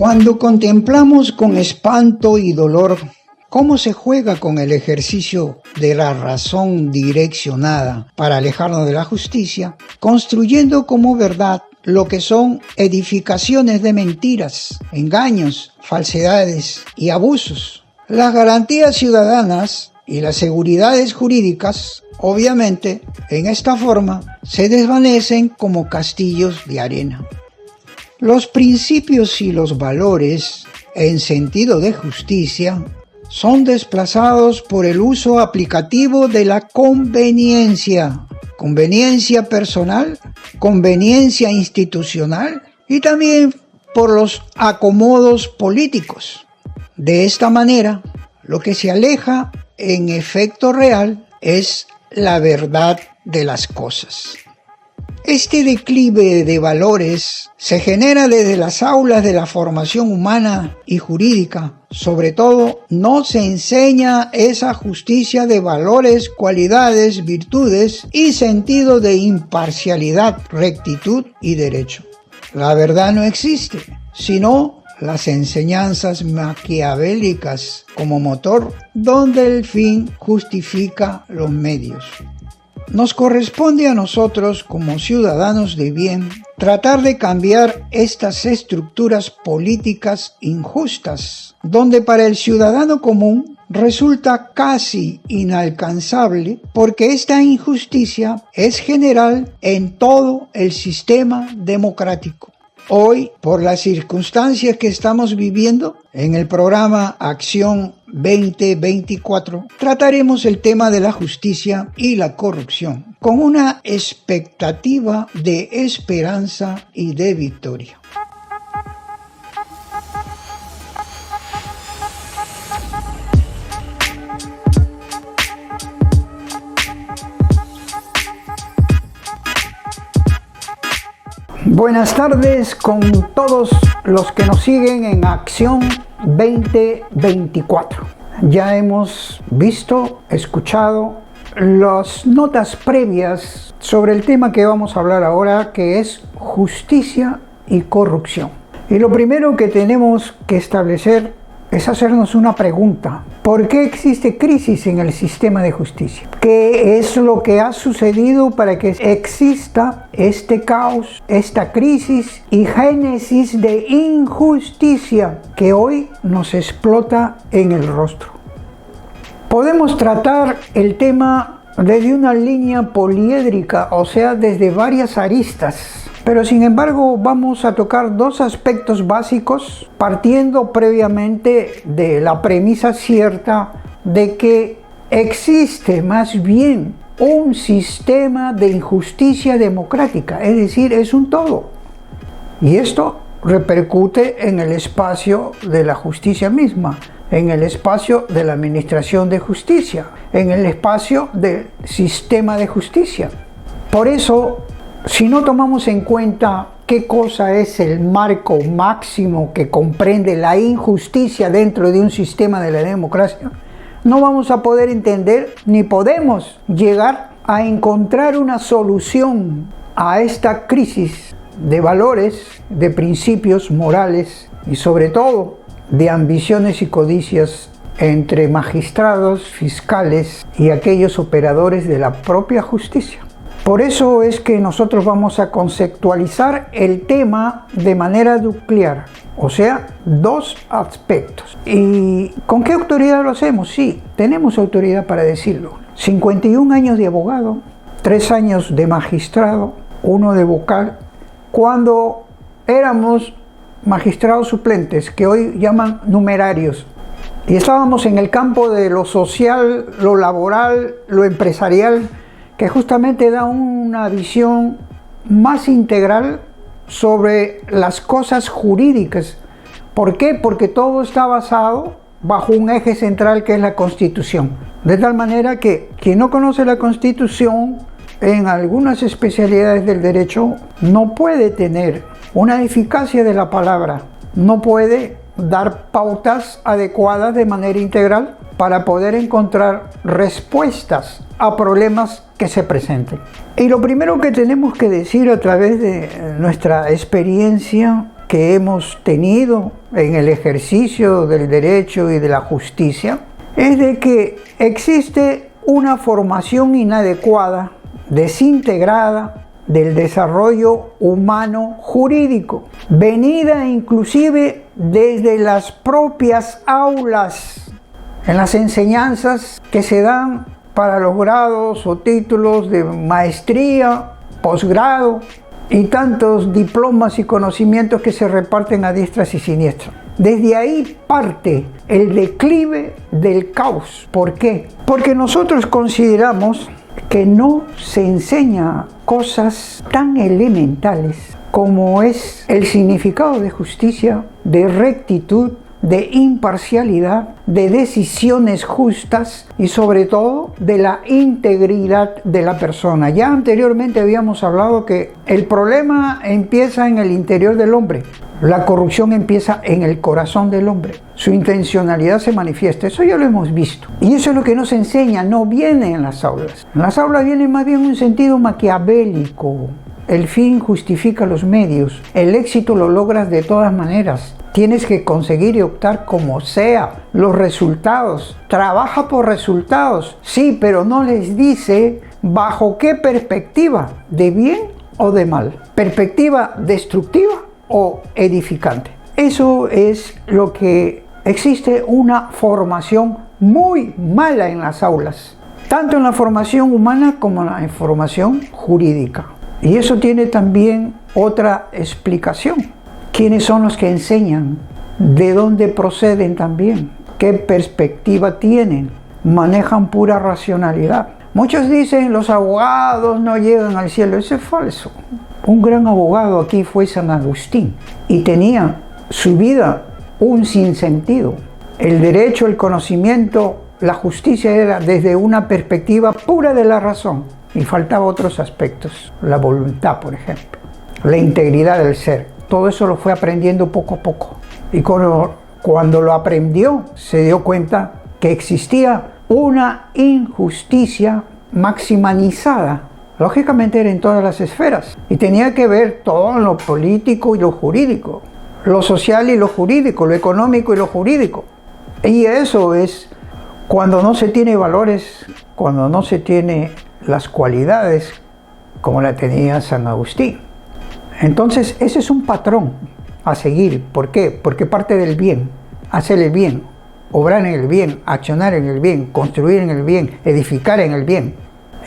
Cuando contemplamos con espanto y dolor cómo se juega con el ejercicio de la razón direccionada para alejarnos de la justicia, construyendo como verdad lo que son edificaciones de mentiras, engaños, falsedades y abusos. Las garantías ciudadanas y las seguridades jurídicas, obviamente, en esta forma, se desvanecen como castillos de arena. Los principios y los valores, en sentido de justicia, son desplazados por el uso aplicativo de la conveniencia personal, conveniencia institucional y también por los acomodos políticos. De esta manera, lo que se aleja en efecto real es la verdad de las cosas. Este declive de valores se genera desde las aulas de la formación humana y jurídica. Sobre todo, no se enseña esa justicia de valores, cualidades, virtudes y sentido de imparcialidad, rectitud y derecho. La verdad no existe, sino las enseñanzas maquiavélicas como motor, donde el fin justifica los medios. Nos corresponde a nosotros, como ciudadanos de bien, tratar de cambiar estas estructuras políticas injustas, donde para el ciudadano común resulta casi inalcanzable porque esta injusticia es general en todo el sistema democrático. Hoy, por las circunstancias que estamos viviendo, en el programa Acción 2024 trataremos el tema de la justicia y la corrupción con una expectativa de esperanza y de victoria. Buenas tardes con todos los que nos siguen en Acción 2024. Ya hemos visto, escuchado las notas previas sobre el tema que vamos a hablar ahora, que es justicia y corrupción. Y lo primero que tenemos que establecer es hacernos una pregunta. ¿Por qué existe crisis en el sistema de justicia? ¿Qué es lo que ha sucedido para que exista este caos, esta crisis y génesis de injusticia que hoy nos explota en el rostro? Podemos tratar el tema desde una línea poliédrica, o sea, desde varias aristas. Pero sin embargo vamos a tocar dos aspectos básicos, partiendo previamente de la premisa cierta de que existe más bien un sistema de injusticia democrática, es decir, es un todo. Y esto repercute en el espacio de la justicia misma, en el espacio de la administración de justicia, en el espacio del sistema de justicia. Por eso, si no tomamos en cuenta qué cosa es el marco máximo que comprende la injusticia dentro de un sistema de la democracia, no vamos a poder entender ni podemos llegar a encontrar una solución a esta crisis de valores, de principios morales y sobre todo de ambiciones y codicias entre magistrados, fiscales y aquellos operadores de la propia justicia. Por eso es que nosotros vamos a conceptualizar el tema de manera nuclear, o sea, dos aspectos. ¿Y con qué autoridad lo hacemos? Sí, tenemos autoridad para decirlo. 51 años de abogado, 3 años de magistrado, 1 de vocal. Cuando éramos magistrados suplentes, que hoy llaman numerarios, y estábamos en el campo de lo social, lo laboral, lo empresarial, que justamente da una visión más integral sobre las cosas jurídicas. ¿Por qué? Porque todo está basado bajo un eje central que es la Constitución. De tal manera que quien no conoce la Constitución en algunas especialidades del derecho no puede tener una eficacia de la palabra, no puede dar pautas adecuadas de manera integral para poder encontrar respuestas a problemas que se presenten. Y lo primero que tenemos que decir a través de nuestra experiencia que hemos tenido en el ejercicio del derecho y de la justicia es de que existe una formación inadecuada, desintegrada del desarrollo humano jurídico, venida inclusive desde las propias aulas, en las enseñanzas que se dan para los grados o títulos de maestría, posgrado y tantos diplomas y conocimientos que se reparten a diestras y siniestras. Desde ahí parte el declive del caos. ¿Por qué? Porque nosotros consideramos que no se enseña cosas tan elementales como es el significado de justicia, de rectitud, de imparcialidad, de decisiones justas y sobre todo de la integridad de la persona. Ya anteriormente habíamos hablado que el problema empieza en el interior del hombre. La corrupción empieza en el corazón del hombre. Su intencionalidad se manifiesta. Eso ya lo hemos visto. Y eso es lo que nos enseña, no viene en las aulas. En las aulas viene más bien un sentido maquiavélico. El fin justifica los medios. El éxito lo logras de todas maneras. Tienes que conseguir y optar como sea. Los resultados. Trabaja por resultados. Sí, pero no les dice bajo qué perspectiva. ¿De bien o de mal? ¿Perspectiva destructiva o edificante? Eso es lo que existe, una formación muy mala en las aulas, tanto en la formación humana como en la formación jurídica. Y eso tiene también otra explicación. ¿Quiénes son los que enseñan? ¿De dónde proceden también? ¿Qué perspectiva tienen? Manejan pura racionalidad. Muchos dicen los abogados no llegan al cielo. Eso es falso. Un gran abogado aquí fue San Agustín y tenía su vida un sinsentido. El derecho, el conocimiento, la justicia era desde una perspectiva pura de la razón y faltaba otros aspectos, la voluntad, por ejemplo, la integridad del ser. Todo eso lo fue aprendiendo poco a poco y cuando lo aprendió se dio cuenta que existía una injusticia maximalizada. Lógicamente era en todas las esferas y tenía que ver todo en lo político y lo jurídico, lo social y lo jurídico, lo económico y lo jurídico. Y eso es cuando no se tiene valores, cuando no se tiene las cualidades como la tenía San Agustín. Entonces ese es un patrón a seguir. ¿Por qué? Porque parte del bien, hacer el bien, obrar en el bien, accionar en el bien, construir en el bien, edificar en el bien.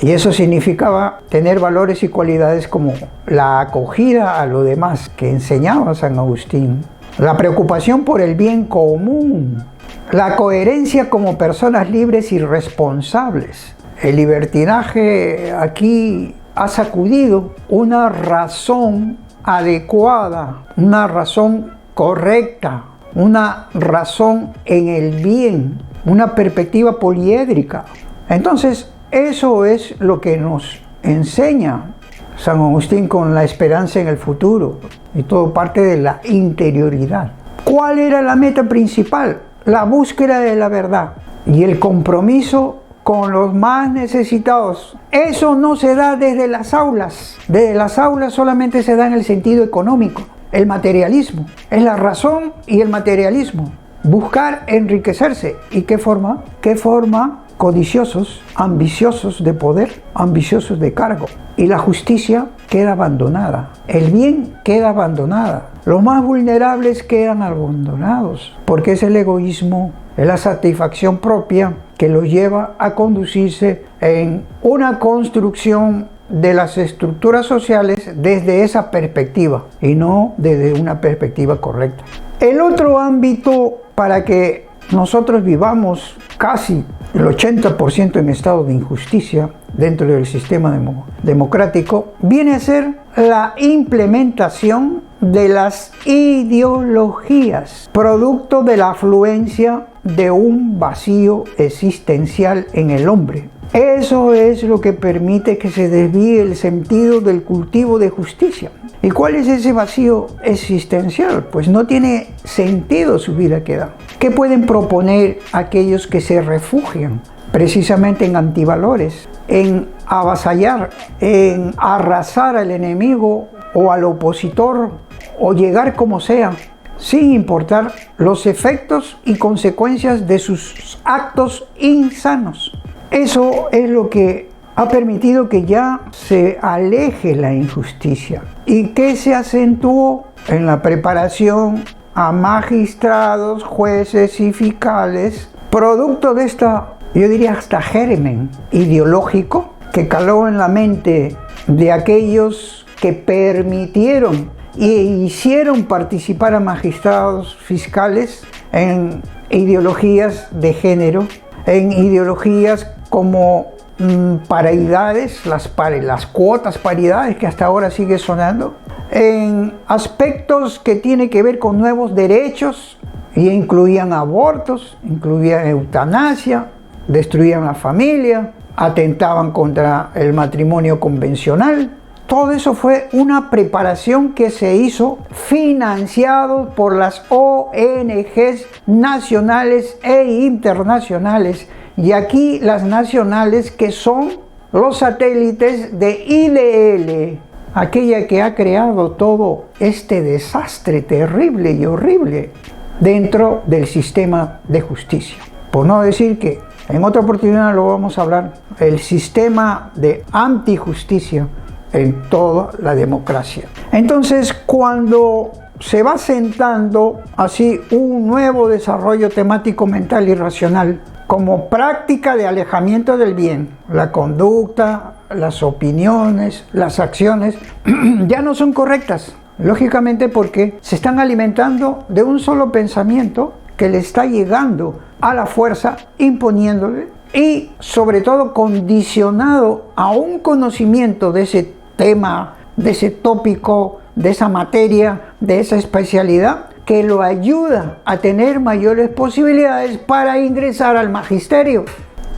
Y eso significaba tener valores y cualidades como la acogida a lo demás que enseñaba San Agustín, la preocupación por el bien común, la coherencia como personas libres y responsables. El libertinaje aquí ha sacudido una razón adecuada, una razón correcta, una razón en el bien, una perspectiva poliédrica. Entonces, eso es lo que nos enseña San Agustín con la esperanza en el futuro y todo parte de la interioridad. ¿Cuál era la meta principal? La búsqueda de la verdad y el compromiso con los más necesitados. Eso no se da desde las aulas. Desde las aulas solamente se da en el sentido económico. El materialismo es la razón y el materialismo. Buscar enriquecerse. ¿Y qué forma? ¿Qué forma? Codiciosos, ambiciosos de poder, ambiciosos de cargo. Y la justicia queda abandonada. El bien queda abandonada. Los más vulnerables quedan abandonados. Porque es el egoísmo, es la satisfacción propia que los lleva a conducirse en una construcción de las estructuras sociales desde esa perspectiva y no desde una perspectiva correcta. El otro ámbito para que nosotros vivamos casi el 80% en estado de injusticia dentro del sistema democrático viene a ser la implementación de las ideologías, producto de la afluencia de un vacío existencial en el hombre. Eso es lo que permite que se desvíe el sentido del cultivo de justicia. ¿Y cuál es ese vacío existencial? Pues no tiene sentido su vida que da. ¿Qué pueden proponer aquellos que se refugian precisamente en antivalores, en avasallar, en arrasar al enemigo o al opositor o llegar como sea, sin importar los efectos y consecuencias de sus actos insanos. Eso es lo que ha permitido que ya se aleje la injusticia y que se acentuó en la preparación a magistrados, jueces y fiscales, producto de esta, yo diría hasta germen ideológico que caló en la mente de aquellos que permitieron e hicieron participar a magistrados fiscales en ideologías de género, en ideologías como paridades, las cuotas paridades que hasta ahora sigue sonando, en aspectos que tienen que ver con nuevos derechos y incluían abortos, incluían eutanasia, destruían la familia, atentaban contra el matrimonio convencional. Todo eso fue una preparación que se hizo financiado por las ONGs nacionales e internacionales. Y aquí las nacionales, que son los satélites de IDL, aquella que ha creado todo este desastre terrible y horrible dentro del sistema de justicia. Por no decir que en otra oportunidad lo vamos a hablar, el sistema de antijusticia en toda la democracia. Entonces, cuando se va sentando así un nuevo desarrollo temático mental y racional como práctica de alejamiento del bien, la conducta, las opiniones, las acciones ya no son correctas, lógicamente porque se están alimentando de un solo pensamiento que le está llegando a la fuerza, imponiéndole, y sobre todo condicionado a un conocimiento de ese tema, de ese tópico, de esa materia, de esa especialidad, que lo ayuda a tener mayores posibilidades para ingresar al magisterio.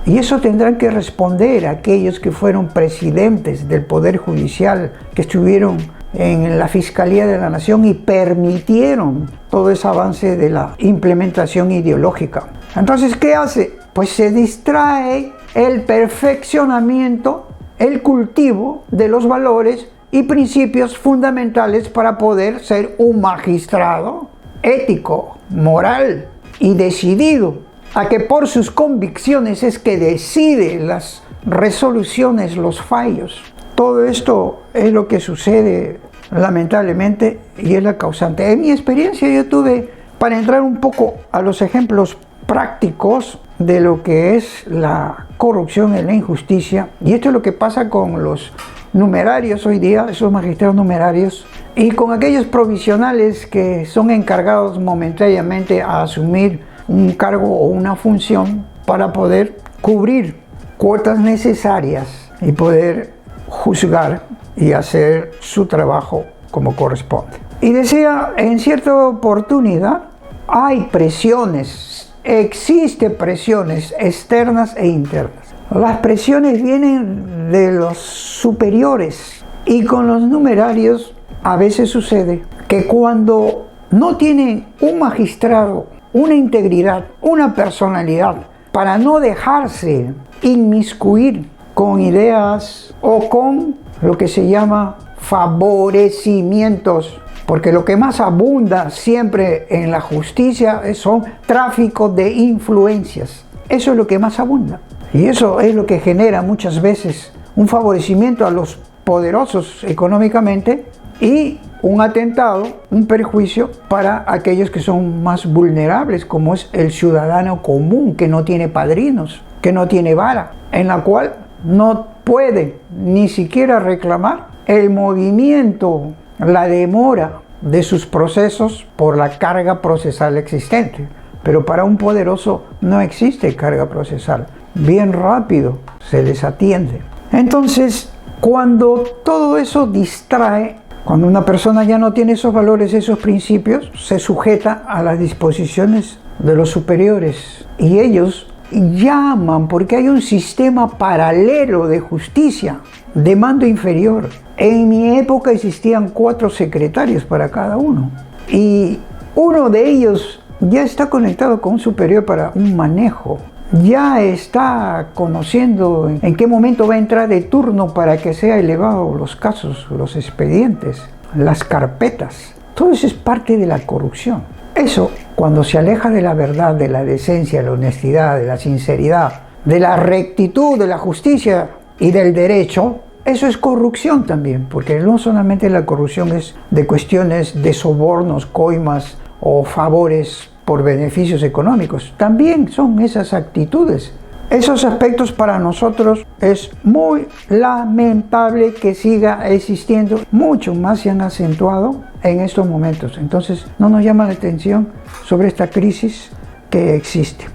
Y eso tendrán que responder aquellos que fueron presidentes del Poder Judicial, que estuvieron en la Fiscalía de la Nación y permitieron todo ese avance de la implementación ideológica. Entonces, ¿qué hace? Pues se distrae el perfeccionamiento, el cultivo de los valores y principios fundamentales para poder ser un magistrado ético, moral y decidido, a que por sus convicciones es que decide las resoluciones, los fallos. Todo esto es lo que sucede lamentablemente y es la causante. En mi experiencia yo tuve, para entrar un poco a los ejemplos prácticos de lo que es la corrupción y la injusticia, y esto es lo que pasa con los numerarios hoy día, esos magistrados numerarios, y con aquellos provisionales que son encargados momentáneamente a asumir un cargo o una función para poder cubrir cuotas necesarias y poder juzgar y hacer su trabajo como corresponde. Y decía, en cierta oportunidad hay presiones, existen presiones externas e internas. Las presiones vienen de los superiores y con los numerarios a veces sucede que cuando no tienen un magistrado, una integridad, una personalidad, para no dejarse inmiscuir con ideas o con lo que se llama favorecimientos, porque lo que más abunda siempre en la justicia son tráficos de influencias. Eso es lo que más abunda. Y eso es lo que genera muchas veces un favorecimiento a los poderosos económicamente y un atentado, un perjuicio para aquellos que son más vulnerables, como es el ciudadano común que no tiene padrinos, que no tiene vara, en la cual no puede ni siquiera reclamar el movimiento, la demora de sus procesos por la carga procesal existente. Pero para un poderoso no existe carga procesal. Bien rápido se les atiende. Entonces, cuando todo eso distrae, cuando una persona ya no tiene esos valores, esos principios, se sujeta a las disposiciones de los superiores. Y ellos llaman, porque hay un sistema paralelo de justicia, de mando inferior. En mi época existían 4 secretarios para cada uno. Y uno de ellos ya está conectado con un superior para un manejo. Ya está conociendo en qué momento va a entrar de turno para que sea elevado los casos, los expedientes, las carpetas. Todo eso es parte de la corrupción. Eso, cuando se aleja de la verdad, de la decencia, de la honestidad, de la sinceridad, de la rectitud, de la justicia y del derecho, eso es corrupción también, porque no solamente la corrupción es de cuestiones de sobornos, coimas o favores por beneficios económicos, también son esas actitudes. Esos aspectos para nosotros es muy lamentable que siga existiendo, mucho más se han acentuado en estos momentos. Entonces no nos llama la atención sobre esta crisis que existe.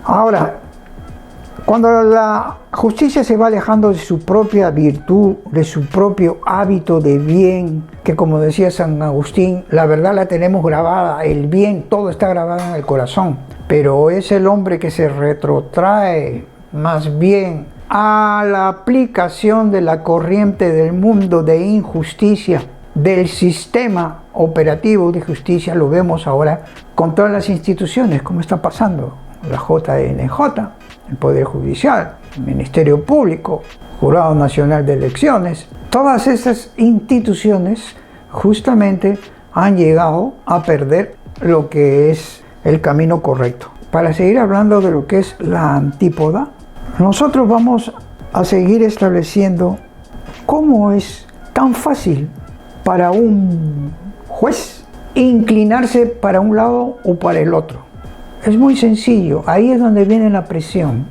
Ahora, cuando la justicia se va alejando de su propia virtud, de su propio hábito de bien, que como decía San Agustín, la verdad la tenemos grabada, el bien, todo está grabado en el corazón, pero es el hombre que se retrotrae más bien a la aplicación de la corriente del mundo de injusticia, del sistema operativo de justicia, lo vemos ahora con todas las instituciones, como está pasando, la JNJ, el Poder Judicial, el Ministerio Público, Jurado Nacional de Elecciones. Todas esas instituciones justamente han llegado a perder lo que es el camino correcto. Para seguir hablando de lo que es la antípoda, nosotros vamos a seguir estableciendo cómo es tan fácil para un juez inclinarse para un lado o para el otro. Es muy sencillo, ahí es donde viene la presión.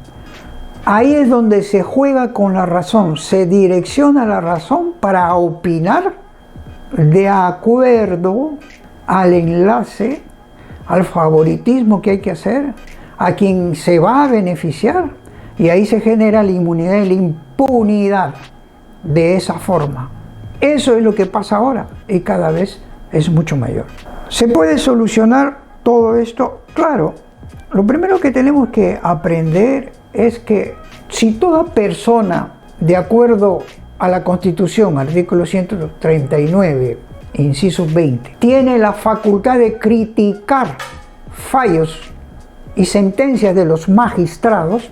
Ahí es donde se juega con la razón, se direcciona la razón para opinar de acuerdo al enlace, al favoritismo que hay que hacer, a quien se va a beneficiar, y ahí se genera la inmunidad y la impunidad de esa forma. Eso es lo que pasa ahora y cada vez es mucho mayor. ¿Se puede solucionar todo esto? Claro, lo primero que tenemos que aprender es que si toda persona, de acuerdo a la Constitución, artículo 139, inciso 20, tiene la facultad de criticar fallos y sentencias de los magistrados,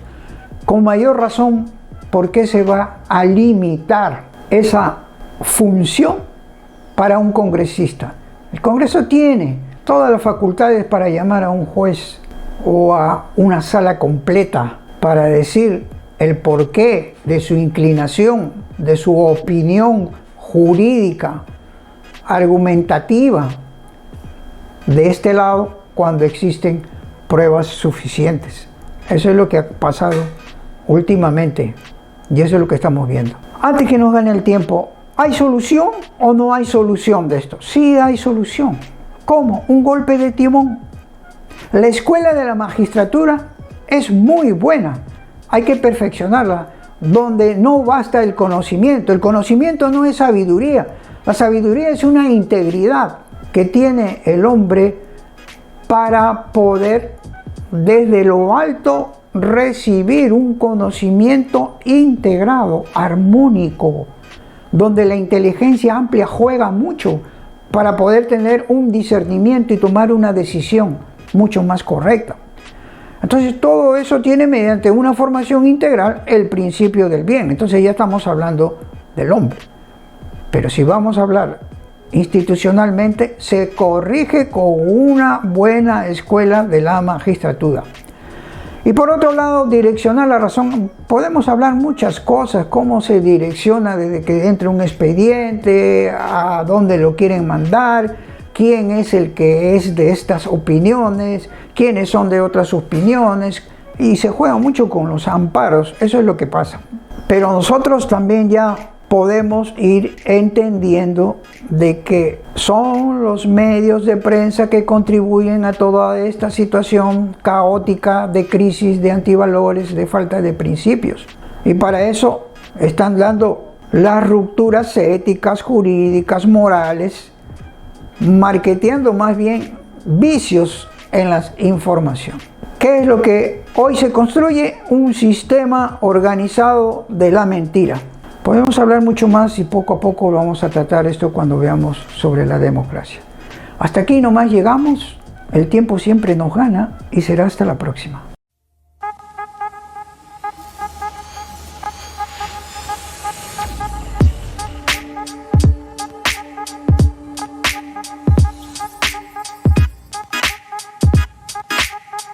con mayor razón, ¿por qué se va a limitar esa función para un congresista? El Congreso tiene todas las facultades para llamar a un juez o a una sala completa para decir el porqué de su inclinación, de su opinión jurídica, argumentativa, de este lado cuando existen pruebas suficientes. Eso es lo que ha pasado últimamente y eso es lo que estamos viendo. Antes que nos gane el tiempo, ¿hay solución o no hay solución de esto? Sí hay solución. ¿Cómo? Un golpe de timón. La escuela de la magistratura es muy buena, hay que perfeccionarla, donde no basta el conocimiento no es sabiduría, la sabiduría es una integridad que tiene el hombre para poder desde lo alto recibir un conocimiento integrado, armónico, donde la inteligencia amplia juega mucho para poder tener un discernimiento y tomar una decisión mucho más correcta. Entonces todo eso tiene mediante una formación integral el principio del bien. Entonces ya estamos hablando del hombre. Pero si vamos a hablar institucionalmente, se corrige con una buena escuela de la magistratura. Y por otro lado, direccionar la razón. Podemos hablar muchas cosas, cómo se direcciona desde que entra un expediente, a dónde lo quieren mandar, quién es el que es de estas opiniones, quiénes son de otras opiniones, y se juega mucho con los amparos, eso es lo que pasa. Pero nosotros también ya podemos ir entendiendo de que son los medios de prensa que contribuyen a toda esta situación caótica de crisis, de antivalores, de falta de principios. Y para eso están dando las rupturas éticas, jurídicas, morales, marketeando más bien vicios en la información. ¿Qué es lo que hoy se construye? Un sistema organizado de la mentira. Podemos hablar mucho más y poco a poco vamos a tratar esto cuando veamos sobre la democracia. Hasta aquí nomás llegamos, el tiempo siempre nos gana y será hasta la próxima.